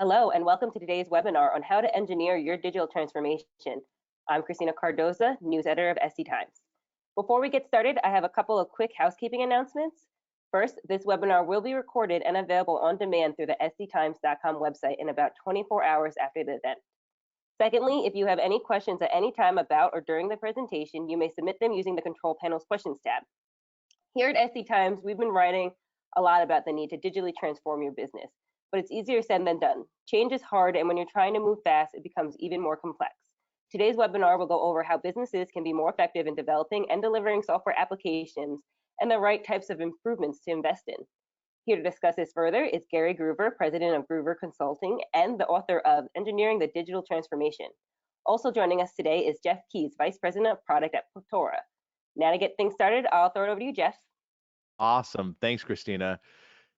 Hello, and welcome to today's webinar on how to engineer your digital transformation. I'm Christina Cardoza, news editor of SC Times. Before we get started, I have a couple of quick housekeeping announcements. First, this webinar will be recorded and available on demand through the sctimes.com website in about 24 hours after the event. Secondly, if you have any questions at any time about or during the presentation, you may submit them using the Control Panel's Questions tab. Here at SC Times, we've been writing a lot about the need to digitally transform your business, but it's easier said than done. Change is hard, and when you're trying to move fast, it becomes even more complex. Today's webinar will go over how businesses can be more effective in developing and delivering software applications and the right types of improvements to invest in. Here to discuss this further is Gary Groover, president of Groover Consulting and the author of Engineering the Digital Transformation. Also joining us today is Jeff Keys, vice president of product at Pareto. Now to get things started, I'll throw it over to you, Jeff. Awesome. Thanks, Christina.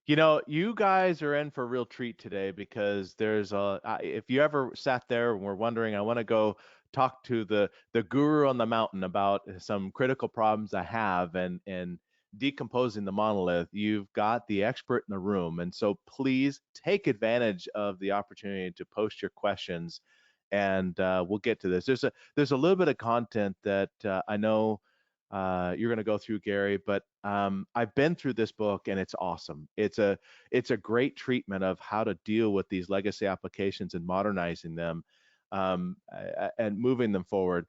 You know, you guys are in for a real treat today because there's if you ever sat there and were wondering, I want to go talk to the guru on the mountain about some critical problems I have and decomposing the monolith, you've got the expert in the room. And so please take advantage of the opportunity to post your questions, and we'll get to this. There's a little bit of content that I know you're going to go through, Gary, but I've been through this book and it's awesome. It's a great treatment of how to deal with these legacy applications and modernizing them and moving them forward.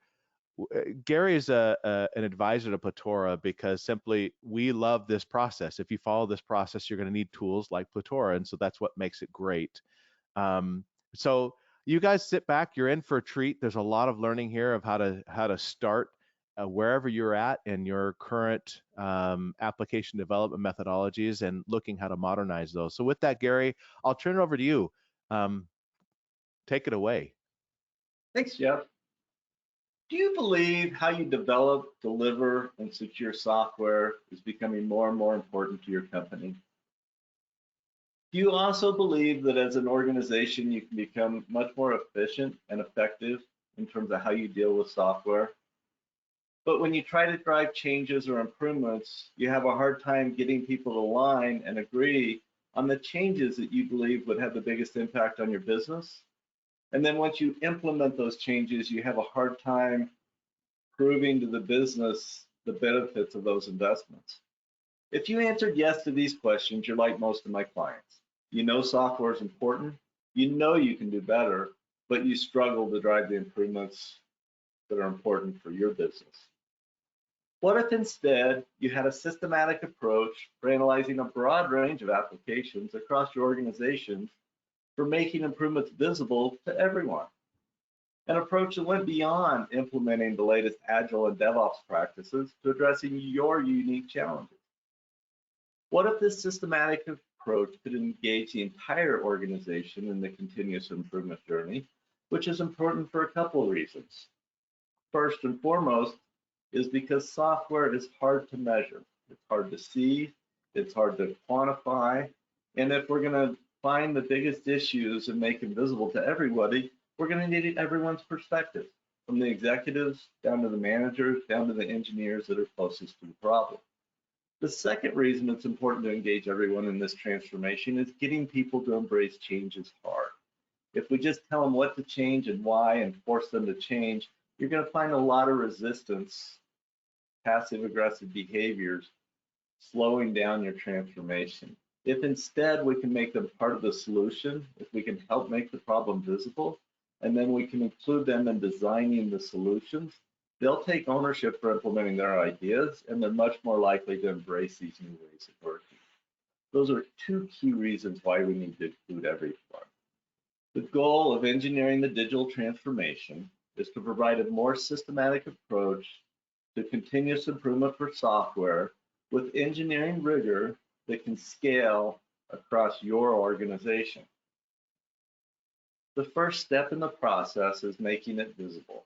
Gary is an advisor to Pareto because simply we love this process. If you follow this process, you're going to need tools like Pareto, and so that's what makes it great. So you guys sit back, you're in for a treat. There's a lot of learning here of how to start wherever you're at in your current application development methodologies and looking how to modernize those. So with that, Gary, I'll turn it over to you. Take it away. Thanks, Jeff. Do you believe how you develop, deliver, and secure software is becoming more and more important to your company? Do you also believe that as an organization, you can become much more efficient and effective in terms of how you deal with software? But when you try to drive changes or improvements, you have a hard time getting people to align and agree on the changes that you believe would have the biggest impact on your business. And then once you implement those changes, you have a hard time proving to the business the benefits of those investments. If you answered yes to these questions, you're like most of my clients. You know software is important, you know you can do better, but you struggle to drive the improvements that are important for your business. What if instead you had a systematic approach for analyzing a broad range of applications across your organization for making improvements visible to everyone? An approach that went beyond implementing the latest Agile and DevOps practices to addressing your unique challenges. What if this systematic approach could engage the entire organization in the continuous improvement journey, which is important for a couple of reasons. First and foremost is because software is hard to measure. It's hard to see, it's hard to quantify, and if we're going to find the biggest issues and make them visible to everybody, we're going to need everyone's perspective, from the executives down to the managers, down to the engineers that are closest to the problem. The second reason it's important to engage everyone in this transformation is getting people to embrace change is hard. If we just tell them what to change and why and force them to change, you're going to find a lot of resistance, passive-aggressive behaviors, slowing down your transformation. If instead we can make them part of the solution, if we can help make the problem visible, and then we can include them in designing the solutions, they'll take ownership for implementing their ideas, and they're much more likely to embrace these new ways of working. Those are two key reasons why we need to include everyone. The goal of engineering the digital transformation is to provide a more systematic approach to continuous improvement for software with engineering rigor that can scale across your organization. The first step in the process is making it visible.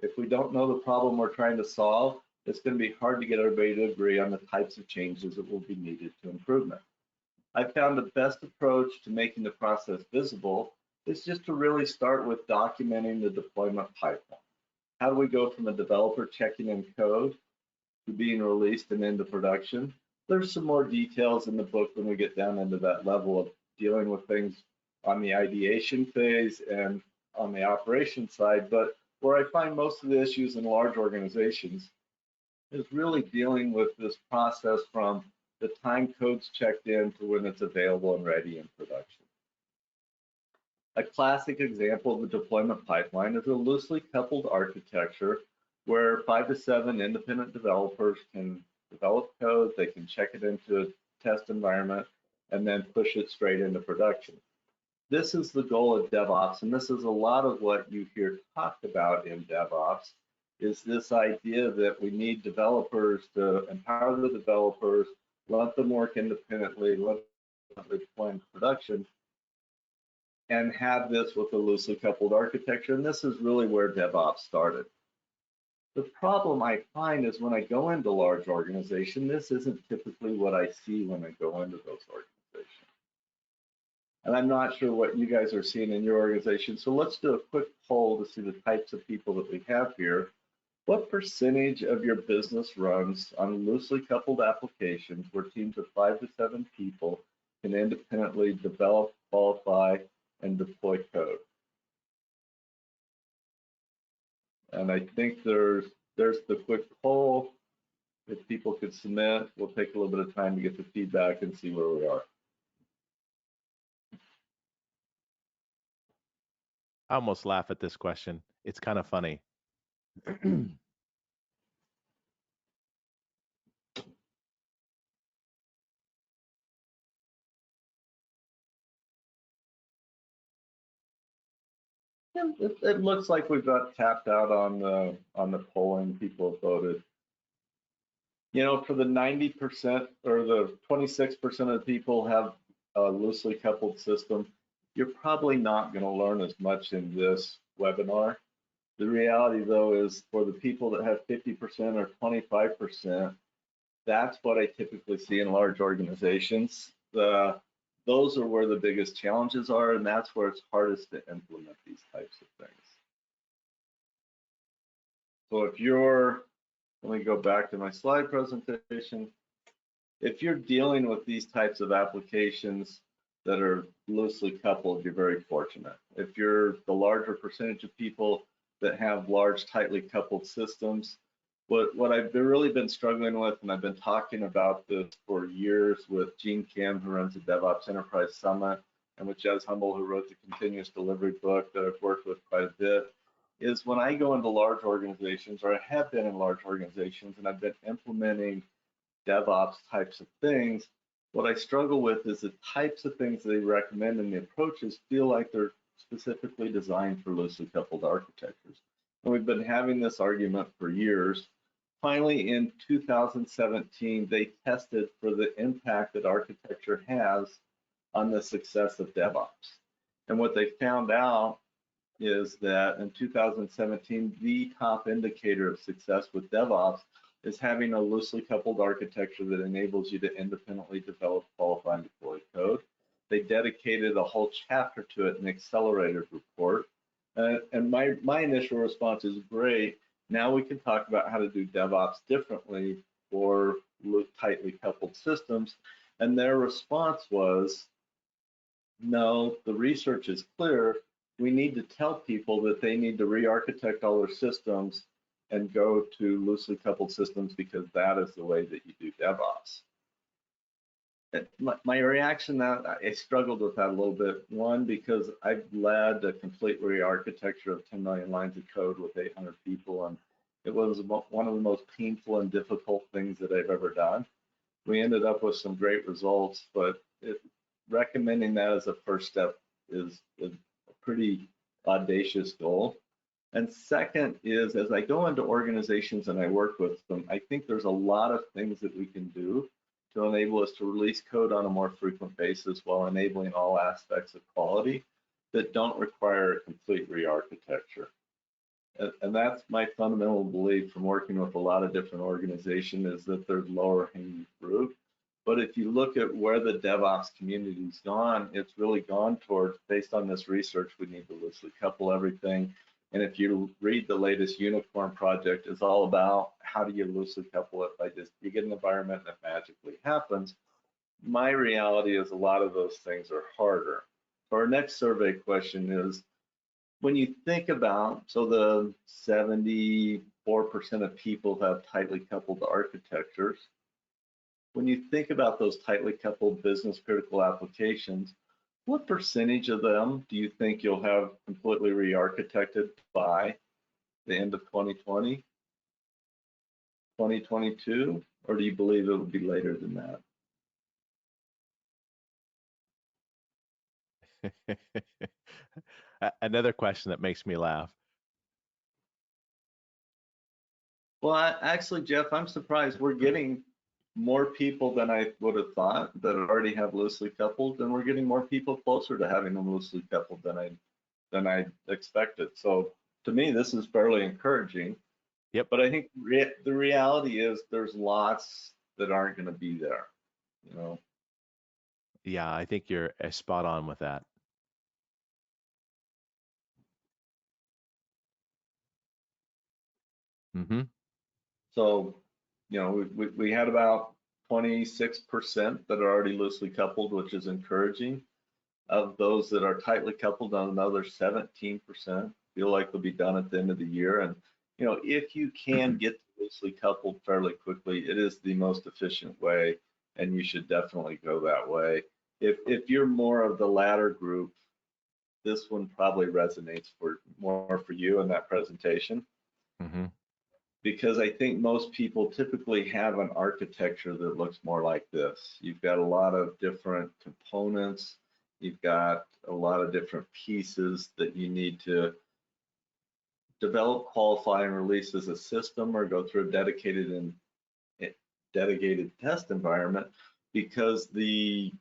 If we don't know the problem we're trying to solve, it's going to be hard to get everybody to agree on the types of changes that will be needed to improvement. I found the best approach to making the process visible is just to really start with documenting the deployment pipeline. How do we go from a developer checking in code to being released and into production? There's some more details in the book when we get down into that level of dealing with things on the ideation phase and on the operation side, but where I find most of the issues in large organizations is really dealing with this process from the time code's checked in to when it's available and ready in production. A classic example of the deployment pipeline is a loosely coupled architecture where 5 to 7 independent developers can develop code, they can check it into a test environment, and then push it straight into production. This is the goal of DevOps, and this is a lot of what you hear talked about in DevOps, is this idea that we need developers to empower the developers, let them work independently, let them deploy in production, and have this with a loosely coupled architecture. And this is really where DevOps started. The problem I find is when I go into large organizations, this isn't typically what I see when I go into those organizations. And I'm not sure what you guys are seeing in your organization. So let's do a quick poll to see the types of people that we have here. What percentage of your business runs on loosely coupled applications where teams of 5 to 7 people can independently develop, qualify, and deploy code? And I think there's the quick poll. If people could submit, we'll take a little bit of time to get the feedback and see where we are. I almost laugh at this question. It's kind of funny. It looks like we've got tapped out on the polling. People have voted. You know, for the 90% or the 26% of the people have a loosely coupled system, you're probably not going to learn as much in this webinar. The reality, though, is for the people that have 50% or 25%, that's what I typically see in large organizations. Those are where the biggest challenges are, and that's where it's hardest to implement these types of things. So if you're, let me go back to my slide presentation. If you're dealing with these types of applications that are loosely coupled, you're very fortunate. If you're the larger percentage of people that have large, tightly coupled systems, what I've really been struggling with, and I've been talking about this for years with Gene Kim, who runs the DevOps Enterprise Summit, and with Jez Humble, who wrote the Continuous Delivery book that I've worked with quite a bit, is when I go into large organizations, or I have been in large organizations, and I've been implementing DevOps types of things, what I struggle with is the types of things they recommend and the approaches feel like they're specifically designed for loosely coupled architectures. And we've been having this argument for years. Finally, in 2017, they tested for the impact that architecture has on the success of DevOps. And what they found out is that in 2017, the top indicator of success with DevOps is having a loosely coupled architecture that enables you to independently develop, qualify, and deploy code. They dedicated a whole chapter to it in the accelerated report. And my initial response is great. Now we can talk about how to do DevOps differently for tightly coupled systems. And their response was, no, the research is clear. We need to tell people that they need to re-architect all their systems and go to loosely coupled systems because that is the way that you do DevOps. My reaction that I struggled with that a little bit. One, because I've led a complete re-architecture of 10 million lines of code with 800 people, and it was one of the most painful and difficult things that I've ever done. We ended up with some great results, but recommending that as a first step is a pretty audacious goal. And second is, as I go into organizations and I work with them, I think there's a lot of things that we can do to enable us to release code on a more frequent basis while enabling all aspects of quality that don't require a complete re-architecture. And that's my fundamental belief from working with a lot of different organizations, is that there's lower hanging fruit. But if you look at where the DevOps community's gone, it's really gone towards, based on this research, we need to loosely couple everything. And if you read the latest Unicorn project, it's all about how do you loosely couple it by just, you get an environment that magically happens. My reality is a lot of those things are harder. our next survey question is, when you think about, so the 74% of people have tightly coupled architectures. When you think about those tightly coupled business critical applications, what percentage of them do you think you'll have completely re-architected by the end of 2020, 2022, or do you believe it will be later than that? Another question that makes me laugh. Well, actually, Jeff, I'm surprised. We're getting more people than I would have thought that already have loosely coupled, and we're getting more people closer to having them loosely coupled than I expected. So to me, this is fairly encouraging. Yep. But I think the reality is there's lots that aren't going to be there. You know. Yeah, I think you're spot on with that. Mm-hmm. So, you know, we had about 26% that are already loosely coupled, which is encouraging. Of those that are tightly coupled, on another 17% feel like they'll be done at the end of the year. And, you know, if you can get loosely coupled fairly quickly, it is the most efficient way, and you should definitely go that way. If you're more of the latter group, this one probably resonates more for you in that presentation. Mm-hmm. Because I think most people typically have an architecture that looks more like this. You've got a lot of different components. You've got a lot of different pieces that you need to develop, qualify, and release as a system, or go through a dedicated test environment, because the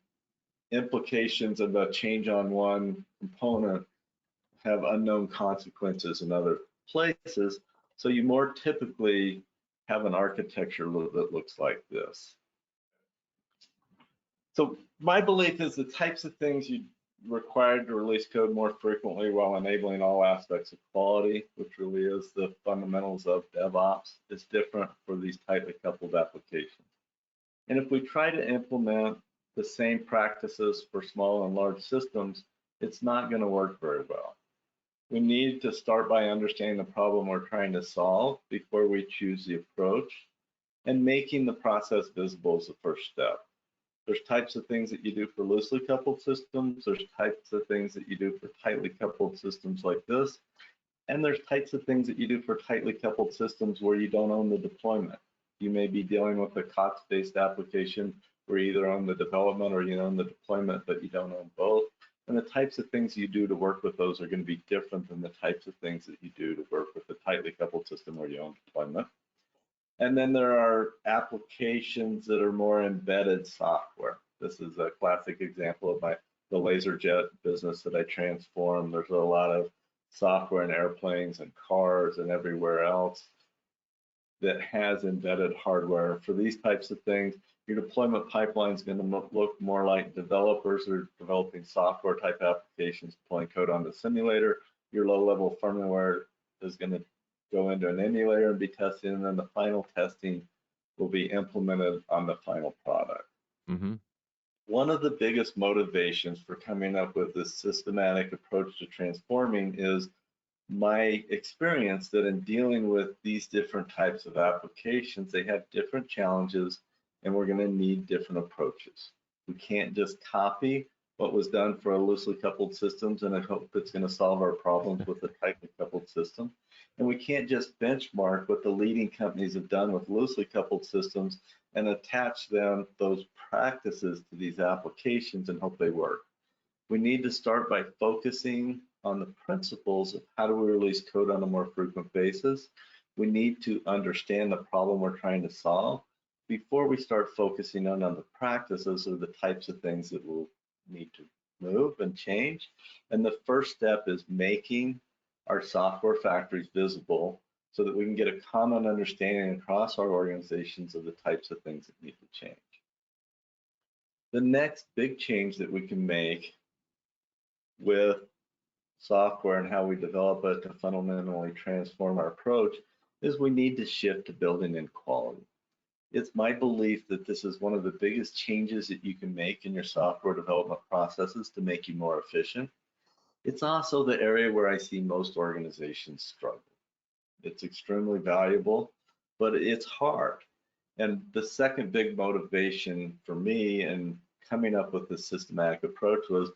implications of a change on one component have unknown consequences in other places. So you more typically have an architecture that looks like this. So my belief is the types of things you required to release code more frequently while enabling all aspects of quality, which really is the fundamentals of DevOps, is different for these tightly coupled applications. And if we try to implement the same practices for small and large systems, it's not going to work very well. We need to start by understanding the problem we're trying to solve before we choose the approach, and making the process visible is the first step. There's types of things that you do for loosely coupled systems. There's types of things that you do for tightly coupled systems like this. And there's types of things that you do for tightly coupled systems where you don't own the deployment. You may be dealing with a COTS-based application where you either own the development or you own the deployment, but you don't own both. And the types of things you do to work with those are going to be different than the types of things that you do to work with a tightly coupled system where you own deployment. And then there are applications that are more embedded software. This is a classic example of the LaserJet business that I transformed. There's a lot of software in airplanes and cars and everywhere else that has embedded hardware. For these types of things, your deployment pipeline is going to look more like developers are developing software type applications, deploying code on the simulator. Your low-level firmware is going to go into an emulator and be tested, and then the final testing will be implemented on the final product. Mm-hmm. One of the biggest motivations for coming up with this systematic approach to transforming is my experience that in dealing with these different types of applications, they have different challenges, and we're going to need different approaches. We can't just copy what was done for a loosely coupled systems and I hope it's going to solve our problems with a tightly coupled system. And we can't just benchmark what the leading companies have done with loosely coupled systems and attach those practices to these applications and hope they work. We need to start by focusing on the principles of how do we release code on a more frequent basis. We need to understand the problem we're trying to solve before we start focusing on the practices or the types of things that we'll need to move and change. And the first step is making our software factories visible so that we can get a common understanding across our organizations of the types of things that need to change. The next big change that we can make with software and how we develop it to fundamentally transform our approach is we need to shift to building in quality. It's my belief that this is one of the biggest changes that you can make in your software development processes to make you more efficient. It's also the area where I see most organizations struggle. It's extremely valuable, but it's hard. And the second big motivation for me in coming up with this systematic approach was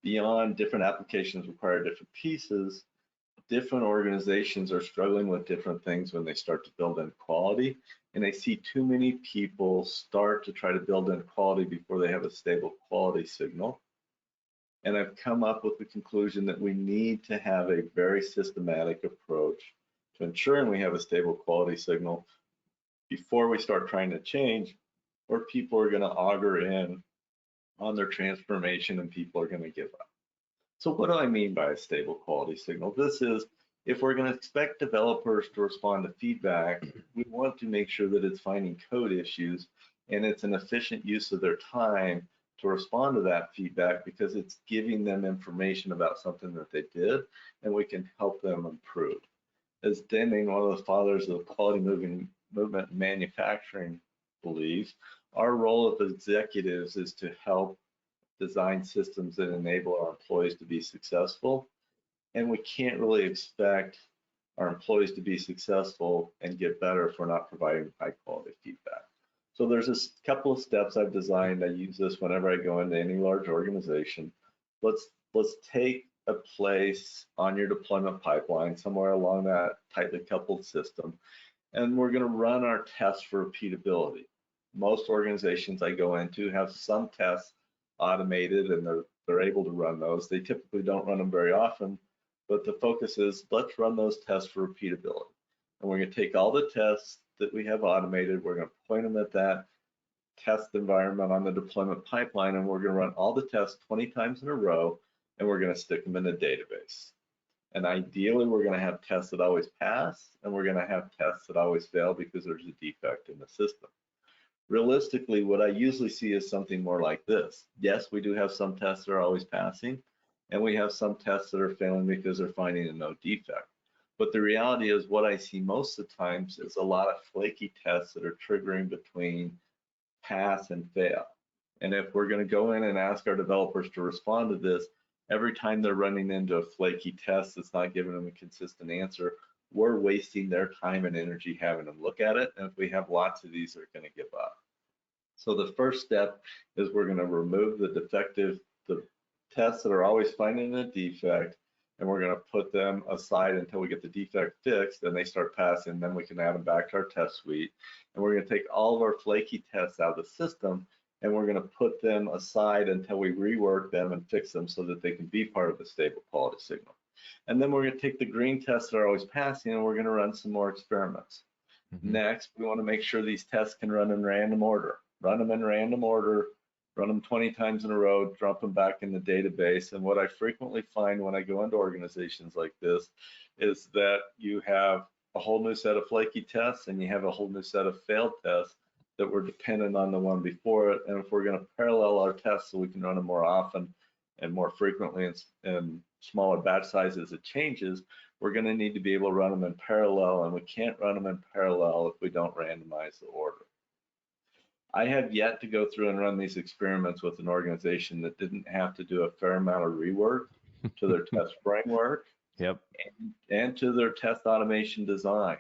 beyond different applications require different pieces. Different organizations are struggling with different things when they start to build in quality, and I see too many people start to try to build in quality before they have a stable quality signal. And I've come up with the conclusion that we need to have a very systematic approach to ensuring we have a stable quality signal before we start trying to change, or people are going to auger in on their transformation and people are going to give up. So what do I mean by a stable quality signal? This is, if we're going to expect developers to respond to feedback, we want to make sure that it's finding code issues and it's an efficient use of their time to respond to that feedback, because it's giving them information about something that they did and we can help them improve. As Deming, one of the fathers of quality movement in manufacturing, believes, our role as executives is to help design systems that enable our employees to be successful. And we can't really expect our employees to be successful and get better if we're not providing high quality feedback. So there's a couple of steps I've designed. I use this whenever I go into any large organization. Let's take a place on your deployment pipeline, somewhere along that tightly coupled system, and we're going to run our tests for repeatability. Most organizations I go into have some tests automated and they're able to run those. They typically don't run them very often, but the focus is, let's run those tests for repeatability. And we're going to take all the tests that we have automated, we're going to point them at that test environment on the deployment pipeline, and we're going to run all the tests 20 times in a row, and we're going to stick them in a database. And ideally, we're going to have tests that always pass, and we're going to have tests that always fail because there's a defect in the system. Realistically, what I usually see is something more like this. Yes, we do have some tests that are always passing, and we have some tests that are failing because they're finding a no defect. But the reality is, what I see most of the times is a lot of flaky tests that are triggering between pass and fail. And if we're going to go in and ask our developers to respond to this, every time they're running into a flaky test that's not giving them a consistent answer, we're wasting their time and energy having them look at it. And if we have lots of these, they're going to give up. So the first step is we're going to remove the tests that are always finding a defect, and we're going to put them aside until we get the defect fixed. Then they start passing, then we can add them back to our test suite. And we're going to take all of our flaky tests out of the system, and we're going to put them aside until we rework them and fix them so that they can be part of the stable quality signal. And then we're going to take the green tests that are always passing, and we're going to run some more experiments. Next, we want to make sure these tests can run in random order. Run them in random order, run them 20 times in a row, drop them back in the database. And what I frequently find when I go into organizations like this is that you have a whole new set of flaky tests and you have a whole new set of failed tests that were dependent on the one before it. And if we're going to parallel our tests so we can run them more often and more frequently in smaller batch sizes it changes, we're going to need to be able to run them in parallel, and we can't run them in parallel if we don't randomize the order. I have yet to go through and run these experiments with an organization that didn't have to do a fair amount of rework to their test framework and to their test automation design.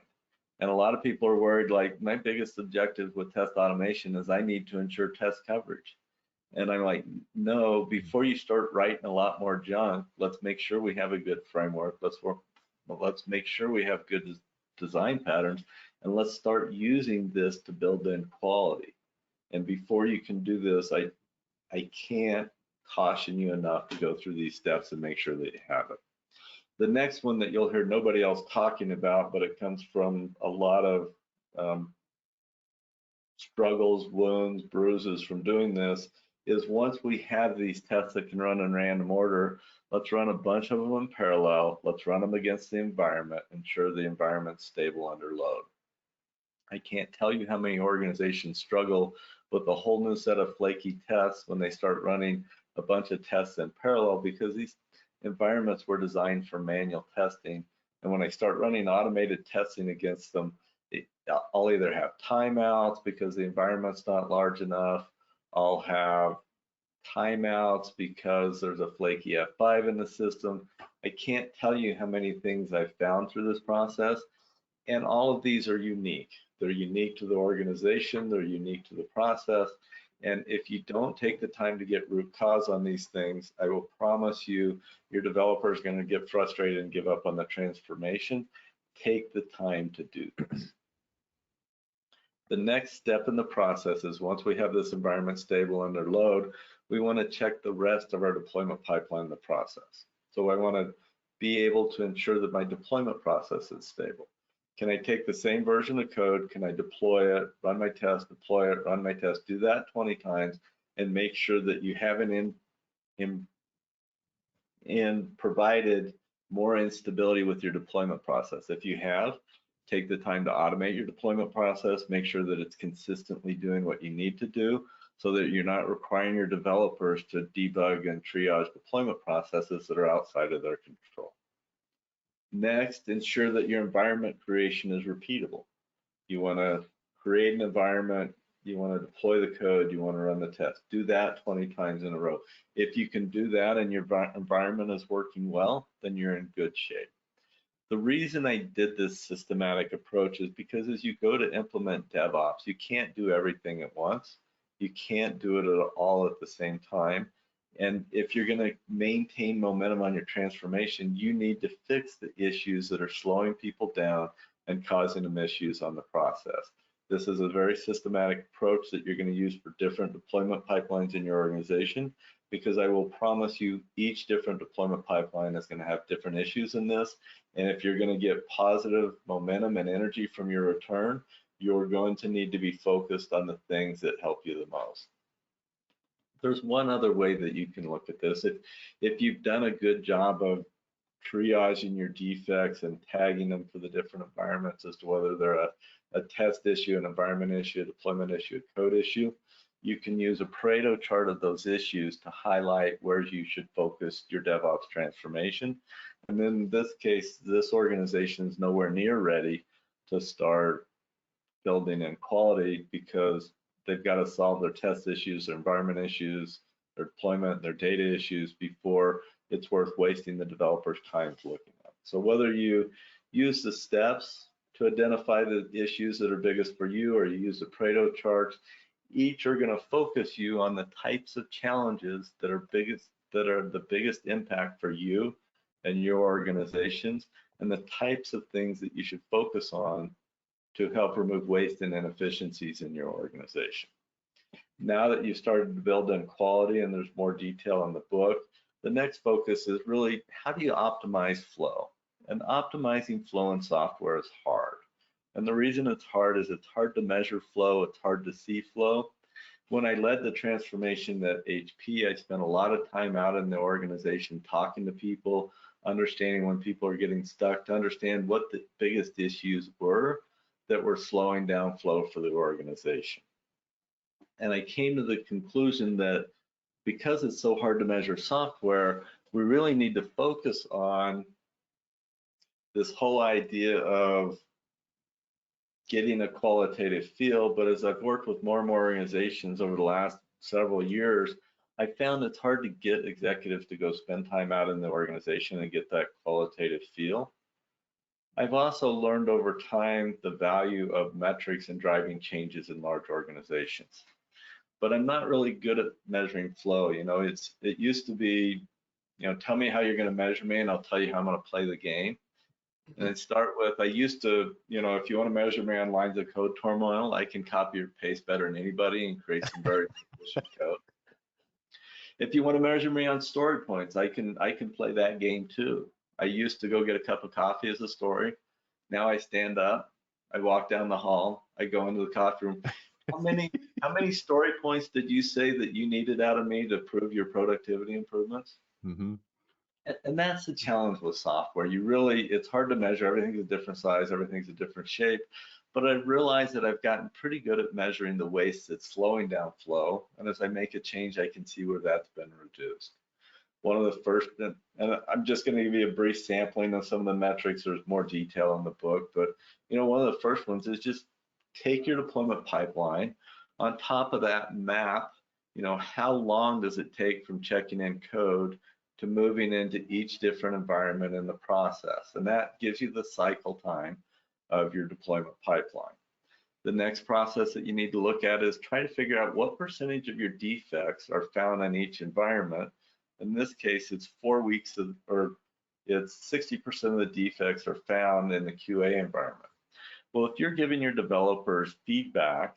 And a lot of people are worried, like, my biggest objective with test automation is I need to ensure test coverage. And I'm like, no, before you start writing a lot more junk, let's make sure we have a good framework. Let's make sure we have good design patterns, and let's start using this to build in quality. And before you can do this, I can't caution you enough to go through these steps and make sure that you have it. The next one that you'll hear nobody else talking about, but it comes from a lot of struggles, wounds, bruises from doing this, is once we have these tests that can run in random order, let's run a bunch of them in parallel. Let's run them against the environment, ensure the environment's stable under load. I can't tell you how many organizations struggle with a whole new set of flaky tests when they start running a bunch of tests in parallel, because these environments were designed for manual testing. And when I start running automated testing against them, I'll either have timeouts because the environment's not large enough. I'll have timeouts because there's a flaky F5 in the system. I can't tell you how many things I've found through this process, and all of these are unique. They're unique to the organization, they're unique to the process, and if you don't take the time to get root cause on these things, I will promise you your developer is going to get frustrated and give up on the transformation. Take the time to do this. The next step in the process is once we have this environment stable under load, we want to check the rest of our deployment pipeline in the process. So I want to be able to ensure that my deployment process is stable. Can I take the same version of code? Can I deploy it, run my test, deploy it, run my test, do that 20 times and make sure that you haven't provided more instability with your deployment process. If you have, take the time to automate your deployment process, make sure that it's consistently doing what you need to do so that you're not requiring your developers to debug and triage deployment processes that are outside of their control. Next, ensure that your environment creation is repeatable. You want to create an environment, you want to deploy the code, you want to run the test. Do that 20 times in a row. If you can do that and your environment is working well, then you're in good shape. The reason I did this systematic approach is because as you go to implement DevOps, you can't do everything at once. You can't do it all at the same time. And if you're going to maintain momentum on your transformation, you need to fix the issues that are slowing people down and causing them issues on the process. This is a very systematic approach that you're going to use for different deployment pipelines in your organization, because I will promise you each different deployment pipeline is going to have different issues in this. And if you're going to get positive momentum and energy from your return, you're going to need to be focused on the things that help you the most. There's one other way that you can look at this. If you've done a good job of triaging your defects and tagging them for the different environments as to whether they're a test issue, an environment issue, a deployment issue, a code issue, you can use a Pareto chart of those issues to highlight where you should focus your DevOps transformation. And in this case, this organization is nowhere near ready to start building in quality because they've got to solve their test issues, their environment issues, their deployment, their data issues before it's worth wasting the developer's time looking at. So whether you use the steps to identify the issues that are biggest for you, or you use the Pareto charts, each are going to focus you on the types of challenges that are the biggest impact for you and your organizations, and the types of things that you should focus on to help remove waste and inefficiencies in your organization. Now that you've started to build in quality and there's more detail in the book, the next focus is really how do you optimize flow? And optimizing flow in software is hard. And the reason it's hard is it's hard to measure flow, it's hard to see flow. When I led the transformation at HP, I spent a lot of time out in the organization talking to people, understanding when people are getting stuck, to understand what the biggest issues were that were slowing down flow for the organization. And I came to the conclusion that because it's so hard to measure software, we really need to focus on this whole idea of getting a qualitative feel. But as I've worked with more and more organizations over the last several years, I found it's hard to get executives to go spend time out in the organization and get that qualitative feel. I've also learned over time the value of metrics in driving changes in large organizations. But I'm not really good at measuring flow. You know, it used to be, you know, tell me how you're going to measure me and I'll tell you how I'm going to play the game. And I'd start with, I used to, you know, if you want to measure me on lines of code turmoil, I can copy or paste better than anybody and create some very efficient code. If you want to measure me on story points, I can play that game too. I used to go get a cup of coffee as a story. Now I stand up, I walk down the hall, I go into the coffee room. How many story points did you say that you needed out of me to prove your productivity improvements? Mm-hmm. And that's the challenge with software. It's hard to measure. Everything's a different size, everything's a different shape. But I've realized that I've gotten pretty good at measuring the waste that's slowing down flow. And as I make a change, I can see where that's been reduced. One of the first, and I'm just going to give you a brief sampling of some of the metrics. There's more detail in the book, but you know, one of the first ones is just take your deployment pipeline. On top of that, map, how long does it take from checking in code to moving into each different environment in the process. And that gives you the cycle time of your deployment pipeline. The next process that you need to look at is try to figure out what percentage of your defects are found in each environment. In this case, it's 4 weeks of, or it's 60% of the defects are found in the QA environment. Well, if you're giving your developers feedback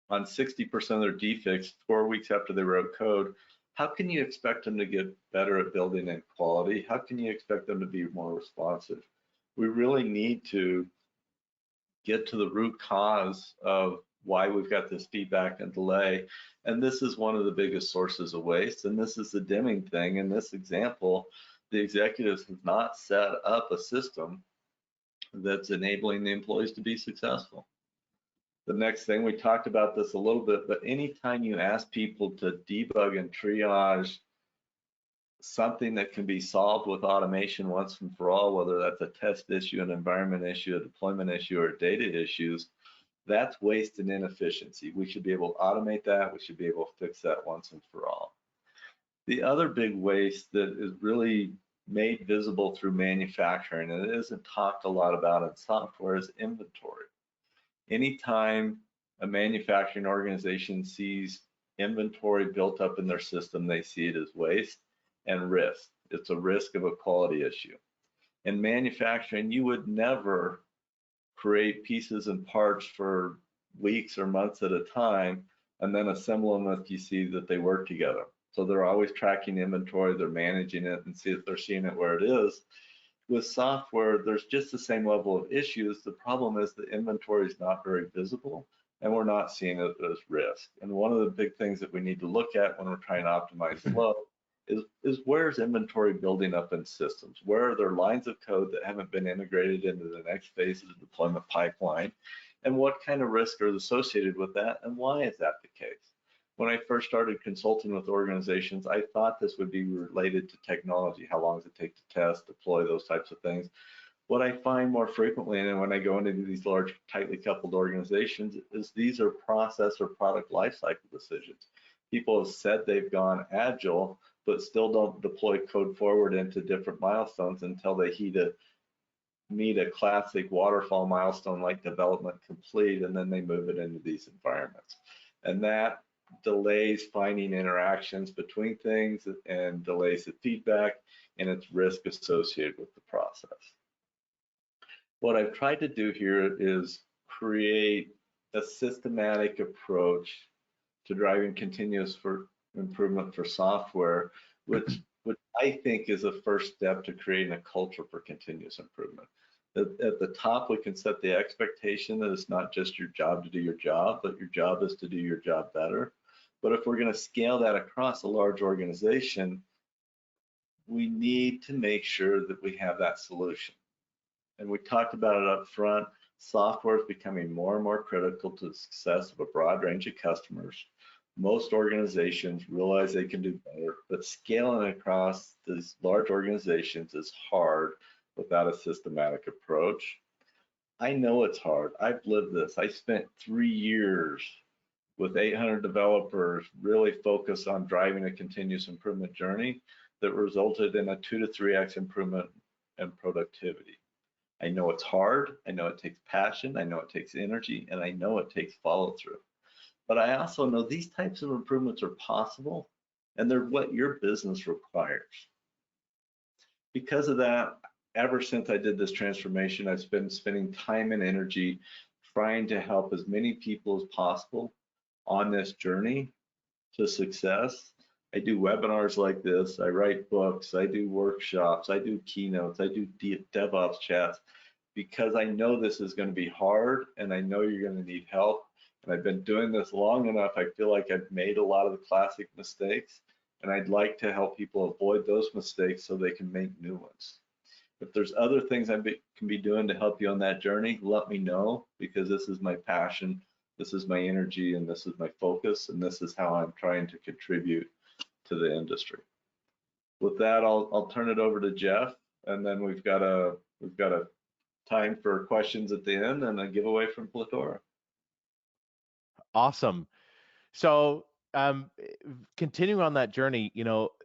on 60% of their defects 4 weeks after they wrote code, how can you expect them to get better at building in quality? How can you expect them to be more responsive? We really need to get to the root cause of why we've got this feedback and delay. And this is one of the biggest sources of waste. And this is the dimming thing. In this example, the executives have not set up a system that's enabling the employees to be successful. The next thing, we talked about this a little bit, but anytime you ask people to debug and triage something that can be solved with automation once and for all, whether that's a test issue, an environment issue, a deployment issue, or data issues, that's waste and inefficiency. We should be able to automate that. We should be able to fix that once and for all. The other big waste that is really made visible through manufacturing, and it isn't talked a lot about in software, is inventory. Anytime a manufacturing organization sees inventory built up in their system, they see it as waste and risk. It's a risk of a quality issue. In manufacturing, you would never create pieces and parts for weeks or months at a time and then assemble them if you see that they work together. So they're always tracking inventory, they're managing it, and see if they're seeing it where it is. With software, there's just the same level of issues. The problem is the inventory is not very visible, and we're not seeing it as risk. And one of the big things that we need to look at when we're trying to optimize flow is where's inventory building up in systems? Where are there lines of code that haven't been integrated into the next phase of the deployment pipeline? And what kind of risk are associated with that, and why is that the case? When I first started consulting with organizations, I thought this would be related to technology. How long does it take to test, deploy, those types of things? What I find more frequently, and when I go into these large, tightly coupled organizations, is these are process or product lifecycle decisions. People have said they've gone agile, but still don't deploy code forward into different milestones until they meet a classic waterfall milestone like development complete, and then they move it into these environments. And that delays finding interactions between things and delays the feedback, and its risk associated with the process. What I've tried to do here is create a systematic approach to driving continuous improvement for software, which I think is a first step to creating a culture for continuous improvement. At the top, we can set the expectation that it's not just your job to do your job, but your job is to do your job better. But if we're going to scale that across a large organization, we need to make sure that we have that solution. And we talked about it up front. Software is becoming more and more critical to the success of a broad range of customers. Most organizations realize they can do better, but scaling across these large organizations is hard without a systematic approach. I know it's hard. I've lived this. I spent 3 years with 800 developers really focused on driving a continuous improvement journey that resulted in a 2 to 3x improvement in productivity. I know it's hard. I know it takes passion. I know it takes energy, and I know it takes follow through. But I also know these types of improvements are possible, and they're what your business requires. Because of that, ever since I did this transformation, I've been spending time and energy trying to help as many people as possible on this journey to success. I do webinars like this, I write books, I do workshops, I do keynotes, I do DevOps chats, because I know this is going to be hard and I know you're going to need help. And I've been doing this long enough, I feel like I've made a lot of the classic mistakes, and I'd like to help people avoid those mistakes so they can make new ones. If there's other things I can be doing to help you on that journey, let me know, because this is my passion, this is my energy, and this is my focus, and this is how I'm trying to contribute to the industry. With that, I'll turn it over to Jeff, and then we've got a time for questions at the end and a giveaway from Platora. Awesome. So, continuing on that journey,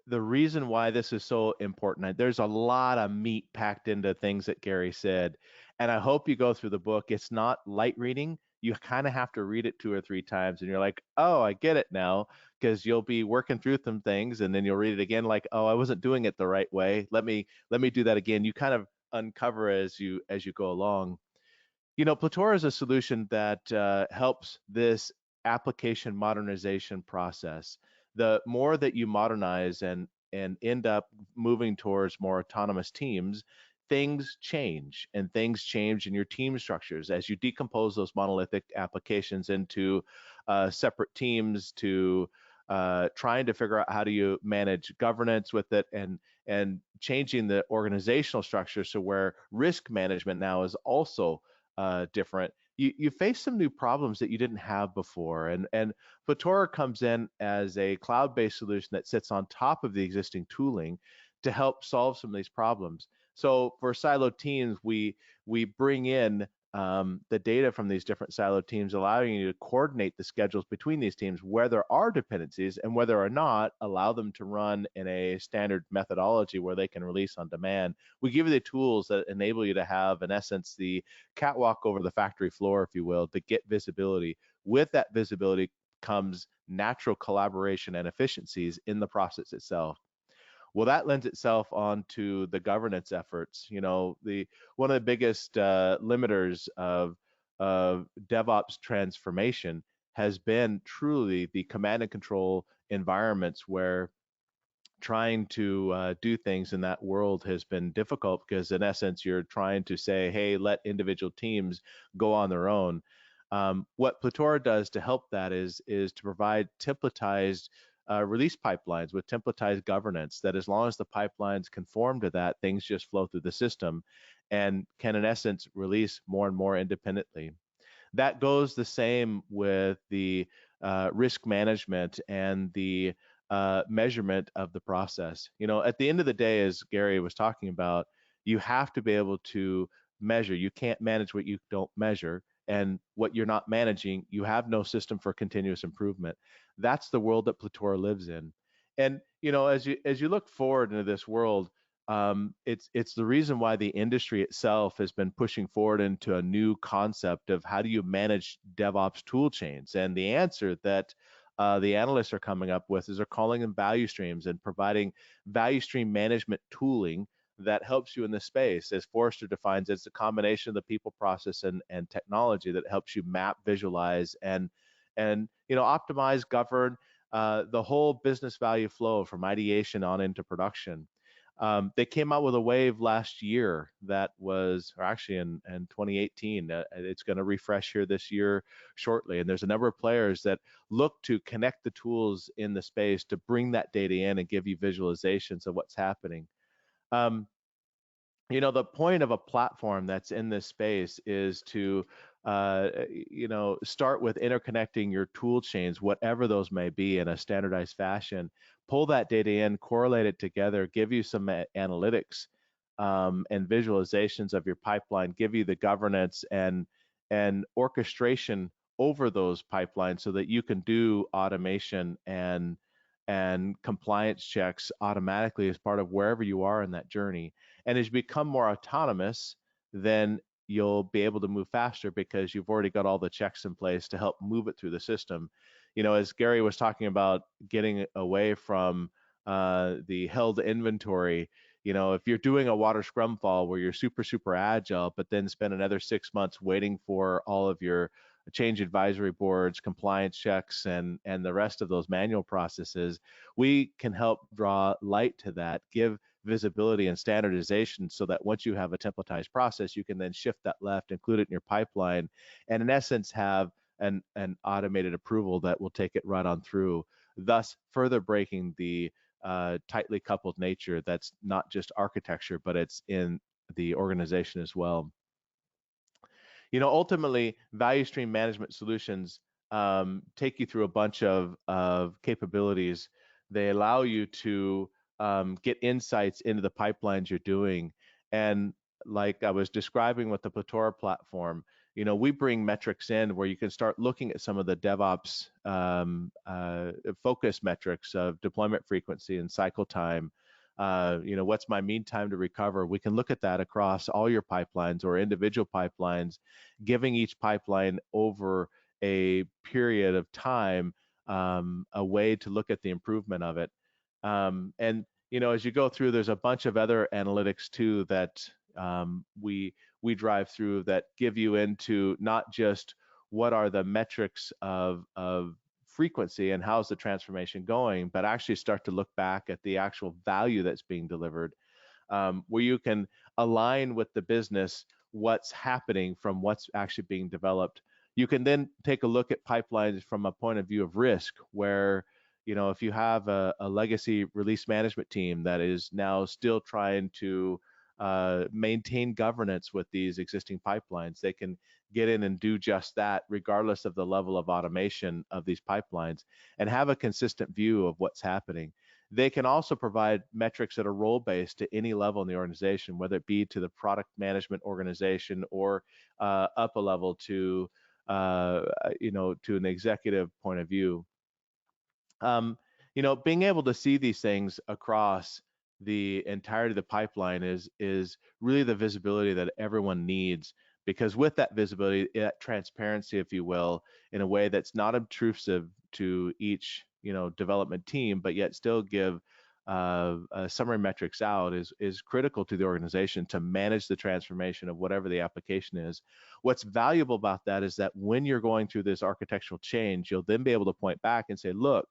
the reason why this is so important, there's a lot of meat packed into things that Gary said, and I hope you go through the book. It's not light reading. You kind of have to read it 2 or 3 times, and you're like, oh, I get it now, because you'll be working through some things, and then you'll read it again, like, oh, I wasn't doing it the right way. Let me do that again. You kind of uncover as you go along. Platora is a solution that helps this application modernization process. The more that you modernize and end up moving towards more autonomous teams, things change, and things change in your team structures as you decompose those monolithic applications into separate teams to trying to figure out how do you manage governance with it, and changing the organizational structure so where risk management now is also different. You face some new problems that you didn't have before, and Platora comes in as a cloud-based solution that sits on top of the existing tooling to help solve some of these problems. So for siloed teams, we bring in the data from these different siloed teams, allowing you to coordinate the schedules between these teams where there are dependencies, and whether or not allow them to run in a standard methodology where they can release on demand. We give you the tools that enable you to have, in essence, the catwalk over the factory floor, if you will, to get visibility. With that visibility comes natural collaboration and efficiencies in the process itself. Well, that lends itself onto the governance efforts. One of the biggest limiters of DevOps transformation has been truly the command and control environments, where trying to do things in that world has been difficult, because in essence you're trying to say, hey, let individual teams go on their own. What Platora does to help that is to provide templatized release pipelines with templatized governance, that as long as the pipelines conform to that, things just flow through the system and can in essence release more and more independently. That goes the same with the risk management and the measurement of the process. At the end of the day, as Gary was talking about, you have to be able to measure. You can't manage what you don't measure, and what you're not managing, you have no system for continuous improvement. That's the world that Platora lives in. And as you look forward into this world, it's the reason why the industry itself has been pushing forward into a new concept of how do you manage DevOps tool chains. And the answer that the analysts are coming up with is they're calling them value streams, and providing value stream management tooling that helps you in this space. As Forrester defines, it's a combination of the people, process, and technology that helps you map, visualize, and optimize, govern the whole business value flow from ideation on into production. They came out with a wave last year that was, or actually in 2018. It's going to refresh here this year shortly. And there's a number of players that look to connect the tools in the space to bring that data in and give you visualizations of what's happening. The point of a platform that's in this space is to start with interconnecting your tool chains, whatever those may be, in a standardized fashion. Pull that data in, correlate it together, give you some analytics and visualizations of your pipeline, give you the governance and orchestration over those pipelines, so that you can do automation and compliance checks automatically as part of wherever you are in that journey. And as you become more autonomous, then you'll be able to move faster, because you've already got all the checks in place to help move it through the system. As Gary was talking about getting away from the held inventory, if you're doing a water scrum fall where you're super agile, but then spend another 6 months waiting for all of your change advisory boards, compliance checks, and the rest of those manual processes, we can help draw light to that, give visibility and standardization, so that once you have a templatized process, you can then shift that left, include it in your pipeline, and in essence have an automated approval that will take it right on through, thus further breaking the tightly coupled nature that's not just architecture, but it's in the organization as well. Ultimately, value stream management solutions take you through a bunch of capabilities. They allow you to get insights into the pipelines you're doing. And like I was describing with the Platora platform, we bring metrics in where you can start looking at some of the DevOps focus metrics of deployment frequency and cycle time. What's my mean time to recover? We can look at that across all your pipelines or individual pipelines, giving each pipeline over a period of time a way to look at the improvement of it. And as you go through, there's a bunch of other analytics too that we drive through that give you into not just what are the metrics of frequency and how's the transformation going, but actually start to look back at the actual value that's being delivered, where you can align with the business what's happening from what's actually being developed. You can then take a look at pipelines from a point of view of risk, where if you have a legacy release management team that is now still trying to maintain governance with these existing pipelines, they can get in and do just that regardless of the level of automation of these pipelines and have a consistent view of what's happening. They can also provide metrics that are role-based to any level in the organization, whether it be to the product management organization or up a level to to an executive point of view. Being able to see these things across the entirety of the pipeline is really the visibility that everyone needs, because with that visibility, that transparency, if you will, in a way that's not obtrusive to each development team, but yet still give summary metrics out is critical to the organization to manage the transformation of whatever the application is. What's valuable about that is that when you're going through this architectural change, you'll then be able to point back and say, look,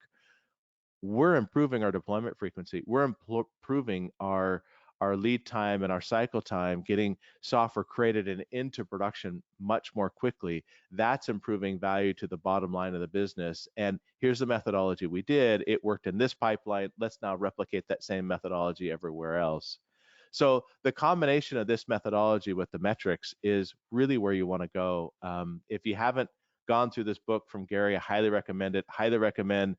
we're improving our deployment frequency. We're improving our lead time and our cycle time, getting software created and into production much more quickly. That's improving value to the bottom line of the business. And here's the methodology we did. It worked in this pipeline. Let's now replicate that same methodology everywhere else. So the combination of this methodology with the metrics is really where you want to go. If you haven't gone through this book from Gary, I highly recommend it. Highly recommend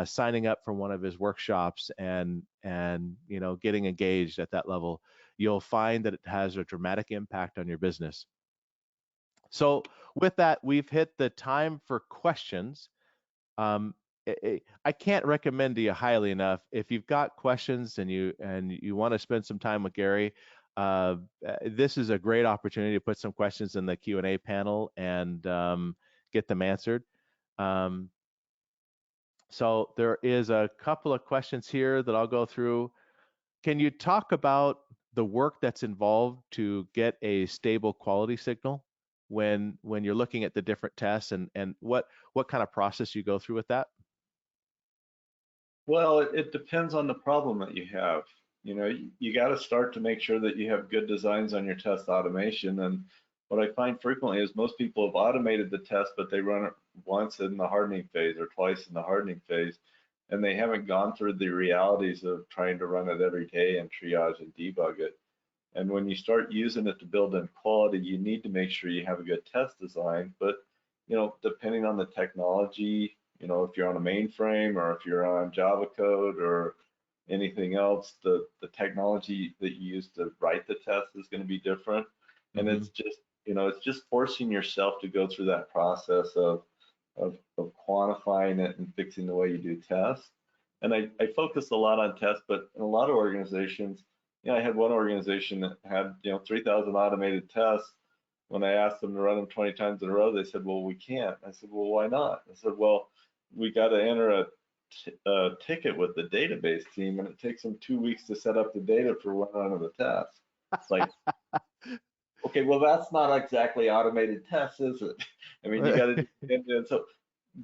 signing up for one of his workshops and getting engaged at that level. You'll find that it has a dramatic impact on your business. So with that, we've hit the time for questions. I can't recommend to you highly enough. If you've got questions and you want to spend some time with Gary, this is a great opportunity to put some questions in the Q&A panel and get them answered. So there is a couple of questions here that I'll go through. Can you talk about the work that's involved to get a stable quality signal when you're looking at the different tests, and what kind of process you go through with that? Well, it depends on the problem that you have. You got to start to make sure that you have good designs on your test automation. And what I find frequently is most people have automated the test, but they run it once in the hardening phase or twice in the hardening phase, and they haven't gone through the realities of trying to run it every day and triage and debug it. And when you start using it to build in quality, you need to make sure you have a good test design. But depending on the technology, if you're on a mainframe or if you're on Java code or anything else, the technology that you use to write the test is going to be different. And it's just forcing yourself to go through that process of quantifying it and fixing the way you do tests. And I focus a lot on tests, but in a lot of organizations, I had one organization that had 3,000 automated tests. When I asked them to run them 20 times in a row, they said, well, we can't. I said, well, why not? I said, well, we got to enter a ticket with the database team, and it takes them 2 weeks to set up the data for one run of the test. It's like, okay, well, that's not exactly automated tests, is it? I mean, you got to do it, and so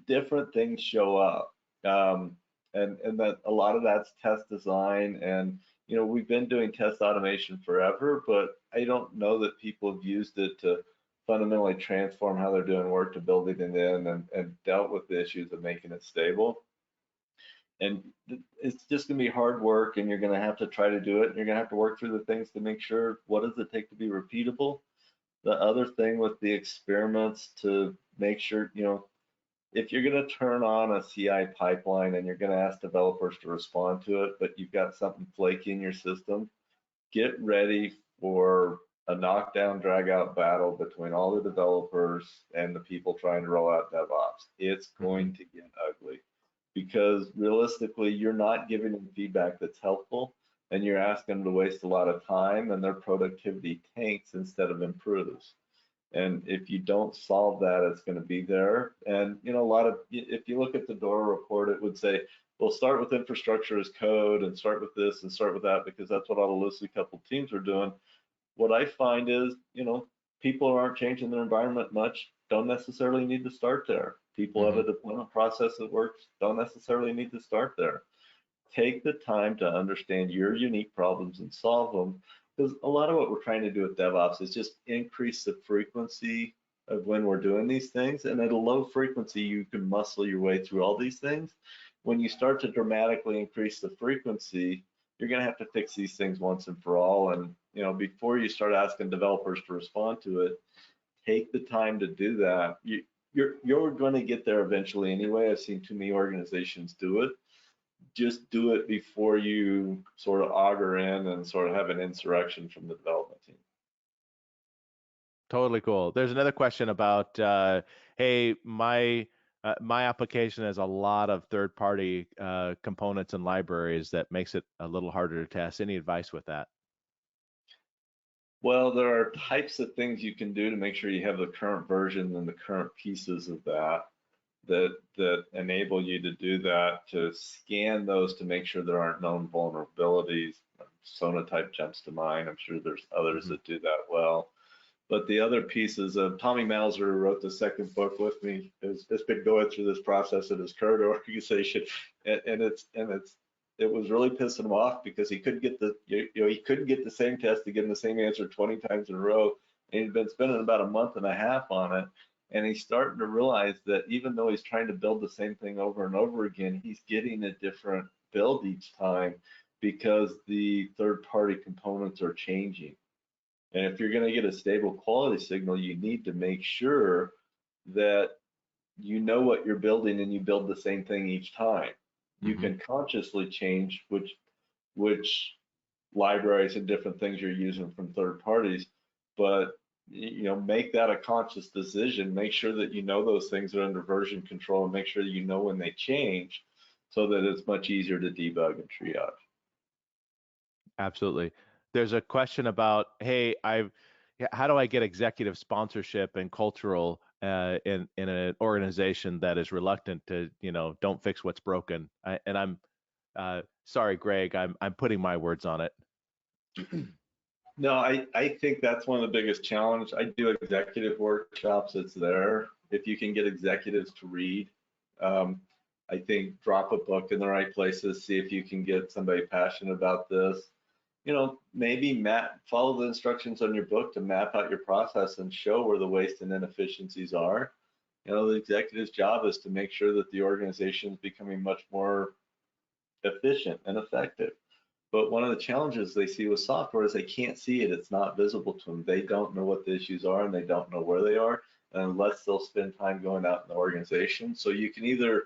different things show up, and that a lot of that's test design. And we've been doing test automation forever, but I don't know that people have used it to fundamentally transform how they're doing work, to build it in and dealt with the issues of making it stable. And it's just going to be hard work, and you're going to have to try to do it, and you're going to have to work through the things to make sure, what does it take to be repeatable? The other thing with the experiments, to make sure, if you're going to turn on a CI pipeline and you're going to ask developers to respond to it, but you've got something flaky in your system, get ready for a knockdown, drag out battle between all the developers and the people trying to roll out DevOps. It's going to get ugly because realistically, you're not giving them feedback that's helpful, and you're asking them to waste a lot of time, and their productivity tanks instead of improves. And if you don't solve that, it's going to be there. And, you know, if you look at the DORA report, it would say, well, start with infrastructure as code and start with this and start with that, because that's what all the loosely coupled teams are doing. What I find is, you know, people aren't changing their environment much, don't necessarily need to start there. People have a deployment process that works, don't necessarily need to start there. Take the time to understand your unique problems and solve them, because a lot of what we're trying to do with DevOps is just increase the frequency of when we're doing these things. And at a low frequency, you can muscle your way through all these things. When you start to dramatically increase the frequency, you're going to have to fix these things once and for all. And, you know, before you start asking developers to respond to it, take the time to do that. You're going to get there eventually anyway. I've seen too many organizations do it. Just do it before you sort of auger in and sort of have an insurrection from the development team. Totally cool. There's another question about, hey, my application has a lot of third-party components and libraries that makes it a little harder to test. Any advice with that? Well, there are types of things you can do to make sure you have the current version and the current pieces of that enable you to do that, to scan those to make sure there aren't known vulnerabilities. Sonatype jumps to mind. I'm sure there's others that do that well. But the other pieces of Tommy Mauser, who wrote the second book with me, has been going through this process at his current organization, and it was really pissing him off because he couldn't get he couldn't get the same test to get him the same answer 20 times in a row, and he'd been spending about a month and a half on it. And he's starting to realize that even though he's trying to build the same thing over and over again, he's getting a different build each time because the third-party components are changing. And if you're going to get a stable quality signal, you need to make sure that you know what you're building and you build the same thing each time. You can consciously change which libraries and different things you're using from third parties, but you know, make that a conscious decision. Make sure that you know those things are under version control, and make sure that you know when they change, so that it's much easier to debug and triage. Absolutely. There's a question about, hey, how do I get executive sponsorship and cultural in an organization that is reluctant to, you know, don't fix what's broken? I'm sorry, Greg, I'm putting my words on it. No, I think that's one of the biggest challenges. I do executive workshops. It's there. If you can get executives to read, I think drop a book in the right places. See if you can get somebody passionate about this. You know, maybe follow the instructions on your book to map out your process and show where the waste and inefficiencies are. You know, the executive's job is to make sure that the organization is becoming much more efficient and effective. But one of the challenges they see with software is they can't see it. It's not visible to them. They don't know what the issues are, and they don't know where they are unless they'll spend time going out in the organization. So you can either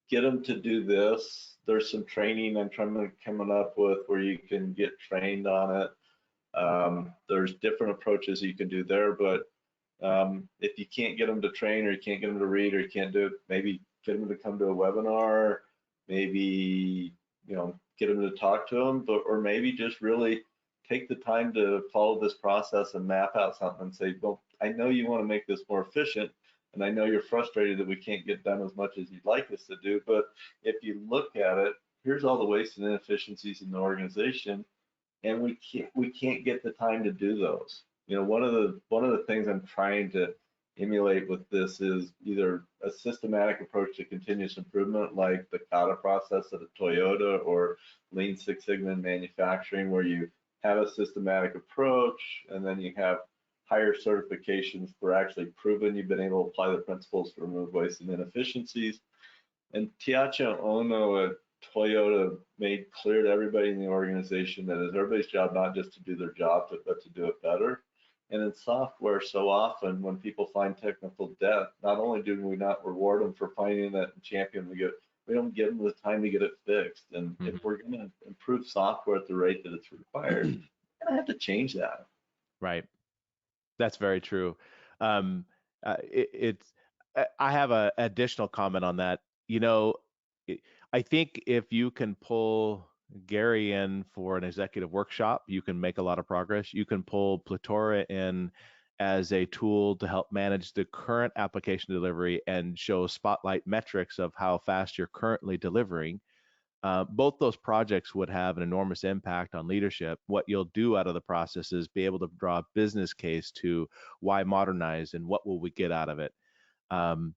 get them to do this. There's some training I'm coming up with where you can get trained on it. There's different approaches you can do there, but if you can't get them to train, or you can't get them to read, or you can't do it, maybe get them to come to a webinar, maybe, you know, get them to talk to them, or maybe just really take the time to follow this process and map out something and say, well, I know you want to make this more efficient, and I know you're frustrated that we can't get done as much as you'd like us to do, but if you look at it, here's all the waste and inefficiencies in the organization, and we can't get the time to do those. You know, one of the things I'm trying to emulate with this is either a systematic approach to continuous improvement, like the kata process at a Toyota, or Lean Six Sigma in manufacturing, where you have a systematic approach and then you have higher certifications for actually proving you've been able to apply the principles to remove waste and inefficiencies. And Tiacho Ono at Toyota made clear to everybody in the organization that it's everybody's job not just to do their job, but to do it better. And in software, so often when people find technical debt, not only do we not reward them for finding that and champion, we don't give them the time to get it fixed. And if we're going to improve software at the rate that it's required, we're going to have to change that. Right. That's very true. Um, I have a additional comment on that. You know, it- I think if you can pull Gary in for an executive workshop, you can make a lot of progress. You can pull Platora in as a tool to help manage the current application delivery and show spotlight metrics of how fast you're currently delivering. Both those projects would have an enormous impact on leadership. What you'll do out of the process is be able to draw a business case to why modernize and what will we get out of it.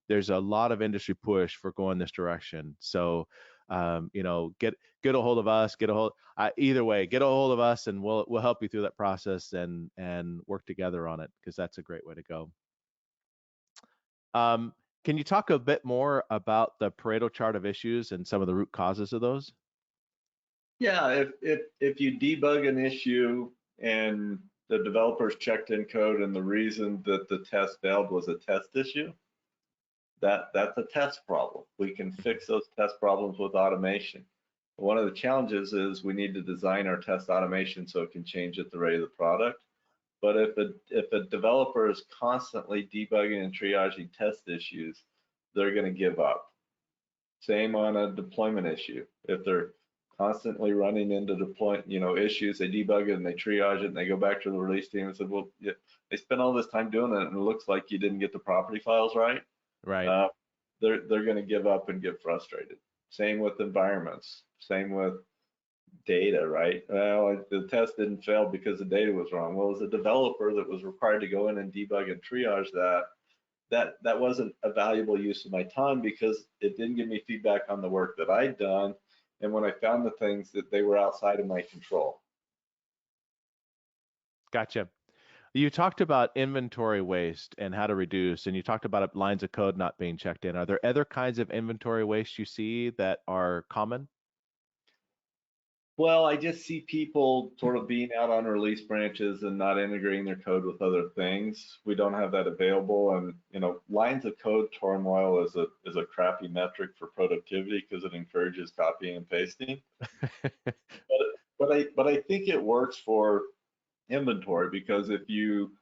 There's a lot of industry push for going this direction. So, get a hold of us. Either way, get a hold of us, and we'll help you through that process and work together on it, because that's a great way to go. Can you talk a bit more about the Pareto chart of issues and some of the root causes of those? Yeah, if you debug an issue and the developers checked in code and the reason that the test failed was a test issue, that's a test problem. We can fix those test problems with automation. One of the challenges is we need to design our test automation so it can change at the rate of the product. But if a developer is constantly debugging and triaging test issues, they're going to give up. Same on a deployment issue. If they're constantly running into issues, they debug it and they triage it and they go back to the release team and said, well, yeah, they spent all this time doing it and it looks like you didn't get the property files right. Right. They're going to give up and get frustrated. Same with environments. Same with data, right? Well, the test didn't fail because the data was wrong. Well, as a developer that was required to go in and debug and triage that wasn't a valuable use of my time because it didn't give me feedback on the work that I'd done. And when I found the things that they were outside of my control. Gotcha. You talked about inventory waste and how to reduce, and you talked about lines of code not being checked in. Are there other kinds of inventory waste you see that are common? Well, I just see people sort of being out on release branches and not integrating their code with other things. We don't have that available, and lines of code turmoil is a crappy metric for productivity because it encourages copying and pasting. but I think it works for inventory, because if you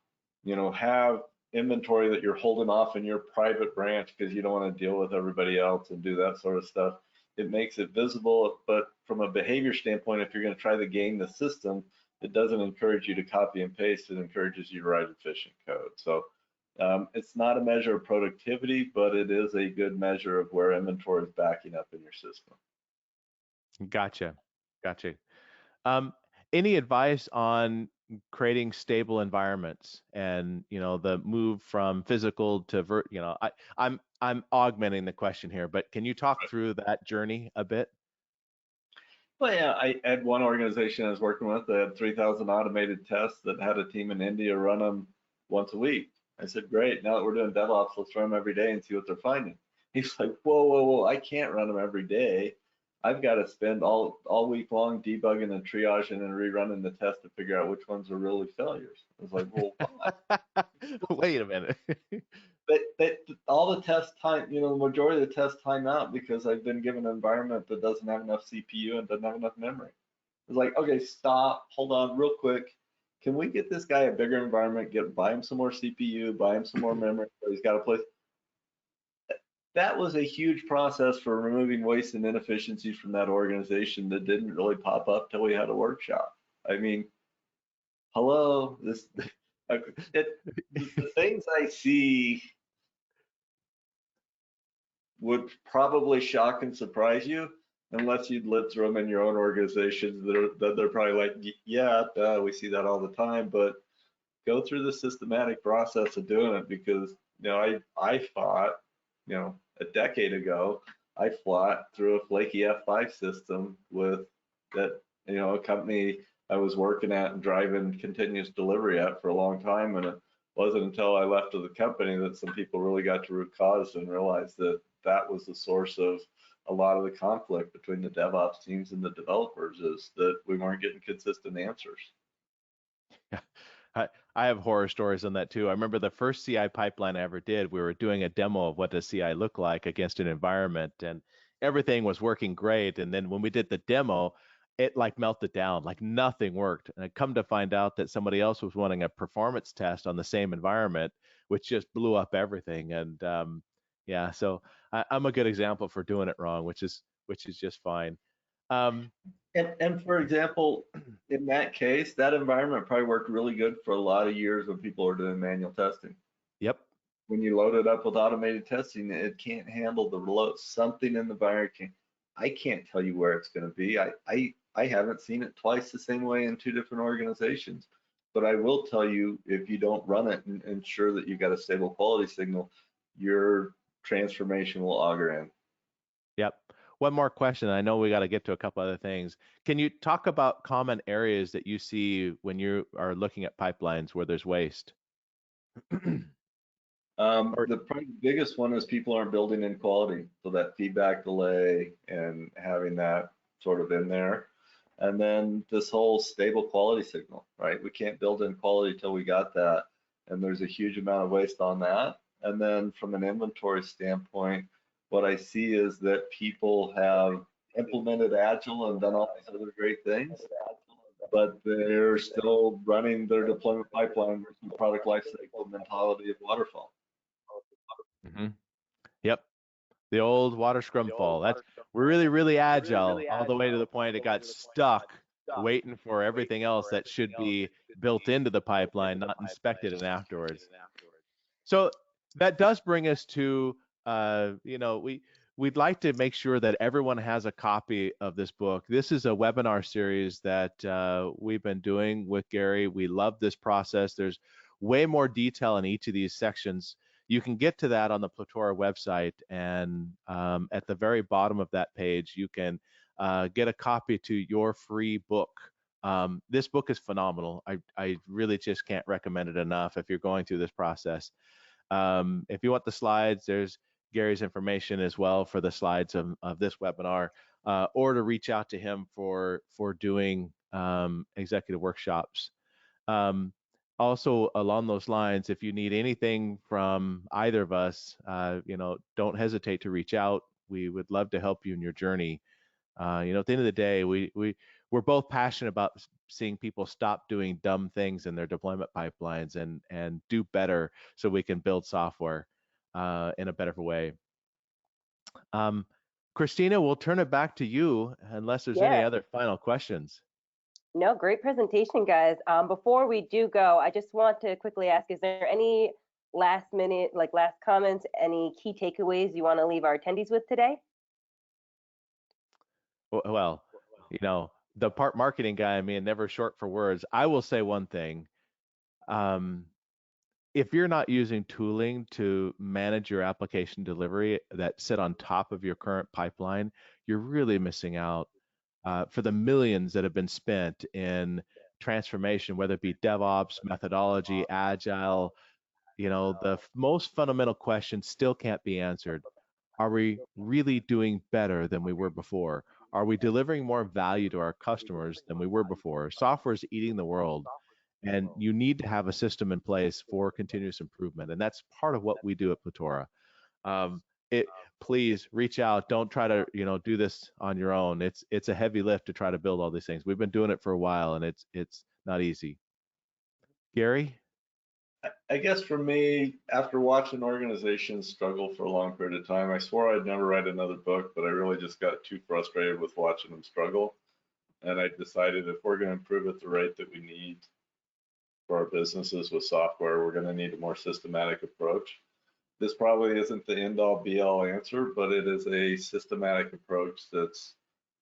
have inventory that you're holding off in your private branch because you don't want to deal with everybody else and do that sort of stuff, it makes it visible. But from a behavior standpoint, if you're going to try to game the system, it doesn't encourage you to copy and paste. It encourages you to write efficient code. So it's not a measure of productivity, but it is a good measure of where inventory is backing up in your system. Gotcha. Any advice on creating stable environments and the move from physical to I'm augmenting the question here, but can you talk through that journey a bit? Well, yeah, I had one organization I was working with that had 3,000 automated tests that had a team in India run them once a week. I said, great, now that we're doing DevOps, let's run them every day and see what they're finding. He's like, whoa, I can't run them every day. I've got to spend all week long debugging and triaging and rerunning the test to figure out which ones are really failures. I was like, well, wait a minute. All the test time, the majority of the test time out because I've been given an environment that doesn't have enough CPU and doesn't have enough memory. It's like, okay, stop, hold on real quick. Can we get this guy a bigger environment, buy him some more CPU, buy him some more memory, so he's got a place. That was a huge process for removing waste and inefficiencies from that organization that didn't really pop up till we had a workshop. I mean, hello, the things I see would probably shock and surprise you unless you'd lived through them in your own organizations. They're probably like, yeah, we see that all the time, but go through the systematic process of doing it, because I thought, a decade ago, I fought through a flaky F5 system with that, a company I was working at and driving continuous delivery at for a long time. And it wasn't until I left the company that some people really got to root cause and realized that that was the source of a lot of the conflict between the DevOps teams and the developers, is that we weren't getting consistent answers. I have horror stories on that too. I remember the first CI pipeline I ever did, we were doing a demo of what does CI look like against an environment, and everything was working great. And then when we did the demo, it like melted down, like nothing worked. And I come to find out that somebody else was running a performance test on the same environment, which just blew up everything. And yeah, so I'm a good example for doing it wrong, which is just fine. And for example, in that case, that environment probably worked really good for a lot of years when people were doing manual testing. Yep. When you load it up with automated testing, it can't handle the load. Something in the environment I can't tell you where it's going to be. I haven't seen it twice the same way in two different organizations, but I will tell you, if you don't run it and ensure that you've got a stable quality signal, your transformation will auger in. Yep. One more question. I know we got to get to a couple other things. Can you talk about common areas that you see when you are looking at pipelines where there's waste? Probably the biggest one is people aren't building in quality, so that feedback delay and having that sort of in there. And then this whole stable quality signal, right? We can't build in quality till we got that, and there's a huge amount of waste on that. And then from an inventory standpoint, what I see is that people have implemented Agile and done all these other great things, but they're still running their deployment pipeline versus the product lifecycle mentality of waterfall. Mm-hmm. Yep. The old water scrum fall. We're really, really agile all the way to the point it got stuck waiting for everything else that should be built into the pipeline, not inspected and afterwards. So that does bring us to, we'd like to make sure that everyone has a copy of this book. This is a webinar series that we've been doing with Gary. We love this process. There's way more detail in each of these sections. You can get to that on the Platora website, and at the very bottom of that page, you can get a copy to your free book. This book is phenomenal. I really just can't recommend it enough if you're going through this process. If you want the slides, there's Gary's information as well for the slides of this webinar, or to reach out to him for doing executive workshops. Also, along those lines, if you need anything from either of us, don't hesitate to reach out. We would love to help you in your journey. At the end of the day, we're both passionate about seeing people stop doing dumb things in their deployment pipelines and do better so we can build software in a better way. Christina, we'll turn it back to you unless there's any other final questions. No, great presentation, guys. Before we do go, I just want to quickly ask, is there any last minute, last comments, any key takeaways you want to leave our attendees with today? Well, the part marketing guy, never short for words. I will say one thing. If you're not using tooling to manage your application delivery that sit on top of your current pipeline, you're really missing out. For the millions that have been spent in transformation, whether it be DevOps, methodology, Agile, the most fundamental question still can't be answered. Are we really doing better than we were before? Are we delivering more value to our customers than we were before? Software is eating the world, and you need to have a system in place for continuous improvement, and that's part of what we do at Platora. Please reach out. Don't try to do this on your own. It's a heavy lift to try to build all these things. We've been doing it for a while, and it's not easy. Gary? I guess for me, after watching organizations struggle for a long period of time, I swore I'd never write another book, but I really just got too frustrated with watching them struggle. And I decided if we're going to improve at the rate that we need for our businesses with software, we're going to need a more systematic approach. This probably isn't the end-all be-all answer, but it is a systematic approach that's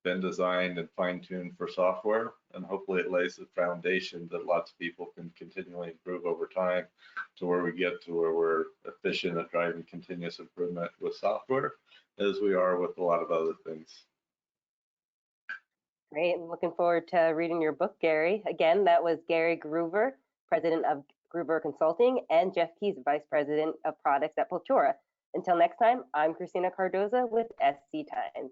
been designed and fine-tuned for software, and hopefully it lays the foundation that lots of people can continually improve over time to where we get to where we're efficient at driving continuous improvement with software as we are with a lot of other things. Great, and looking forward to reading your book, Gary. Again, that was Gary Groover, President of Groover Consulting, and Jeff Keys, Vice President of Products at Platora. Until next time, I'm Christina Cardoza with SC Times.